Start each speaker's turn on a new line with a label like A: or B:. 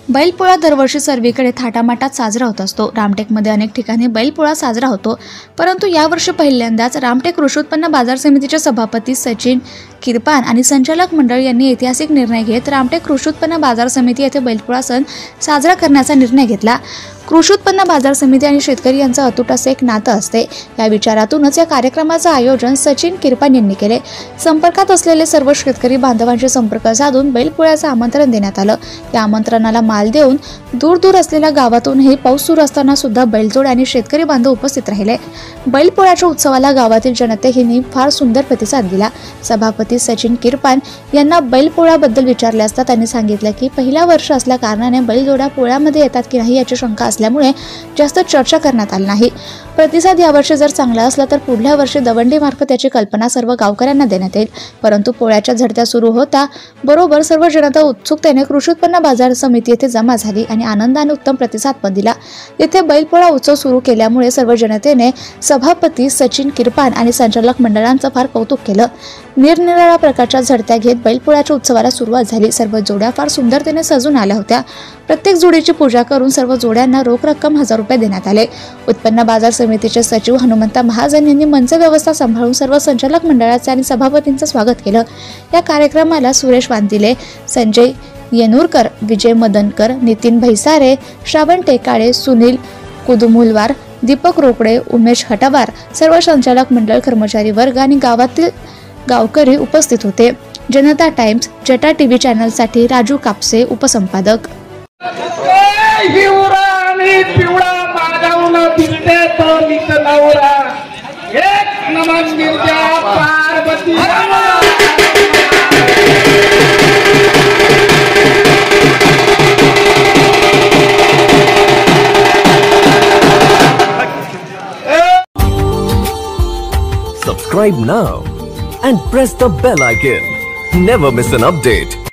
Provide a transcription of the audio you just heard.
A: बैलपोळा दरवर्षी सर्वीकडे थाटामाटात साजरा होत असतो। रामटेकमध्ये अनेक ठिकाणी बैलपोळा साजरा होतो, परंतु यावर्षी पहिल्यांदाच रामटेक कृषी उत्पन्न बाजार समितीचे सभापती सचिन किरपान आणि संचालक मंडळ यांनी ऐतिहासिक निर्णय घेत रामटेक कृषी उत्पन्न बाजार समिती येथे बैलपोळा सण साजरा करण्याचा निर्णय घेतला। कृषी उत्पन्न बाजार समिती आणि शेतकरी यांचं अतूट असे एक नातं असते। या विचारातूनच या कार्यक्रमाचे आयोजन सचिन किरपान यांनी केले। संपर्कात असलेले सर्व शेतकरी बांधवांशी संपर्क साधून बैलपोळ्याचे आमंत्रण देण्यात आलं। या आमंत्रणाला माल देऊन दूर असलेल्या गावातूनही पाऊस सुरू असताना सुद्धा बैलजोड आणि शेतकरी बांधव उपस्थित राहिले। बैलपोळ्याच्या उत्सवाला गावातील जनतेने फार सुंदर प्रतिसाद दिला। सभापती सचिन किरपान यांना बैलपोळ्याबद्दल विचारले असता त्यांनी सांगितलं की पहिल्या वर्ष असल्या कारणाने बैलजोड्या पोळ्यामध्ये येतात की नाही याची शंका असल्यामुळे जास्त चर्चा करण्यात आली नाही। प्रतिसाद यावर्षी जर चांगला असला तर पुढल्या वर्षी दवंडी मार्फत याची कल्पना सर्व गावकऱ्यांना देण्यात येईल। परंतु पोळ्याच्या झडत्या सुरू होता बरोबर सर्व जनता उत्सुकतेने कृषी उत्पन्न बाजार समिती येथे जमा झाली आणि आनंदाने उत्तम प्रतिसाद पण दिला। येथे बैलपोळा उत्सव सुरू केल्यामुळे सर्व जनतेने सभापती सचिन किरपान आणि संचालक मंडळांचं फार कौतुक केलं। निरनिराळ्या प्रकारच्या झडत्या घेत बैलपोळ्याच्या उत्सवाला सुरुवात झाली। सर्व जोड्या फार सुंदरतेने सजून आल्या होत्या। प्रत्येक जोडीची पूजा करून सर्व जोड्यांना रोख रक्कम 1000 रुपये देण्यात आले। उत्पन्न बाजार समितीचे सचिव हनुमंता महाजन यांनी मंच व्यवस्था सांभाळून सर्व संचालक मंडळाचे आणि सभापतींचं स्वागत केलं। या कार्यक्रमाला सुरेश वांदिले, संजय येनुरकर, विजय मदनकर, नितीन भैसारे, श्रावण टेकाळे, सुनील कुदमुलवार, दीपक रोकडे, उमेश हटावार, सर्व संचालक मंडळ कर्मचारी वर्ग आणि गावातील गावकरी उपस्थित होते। जनता टाइम्स जटा टीव्ही चॅनल साठी Raju Kapse उपसंपादक।
B: Subscribe now and press the bell icon. Never miss an update.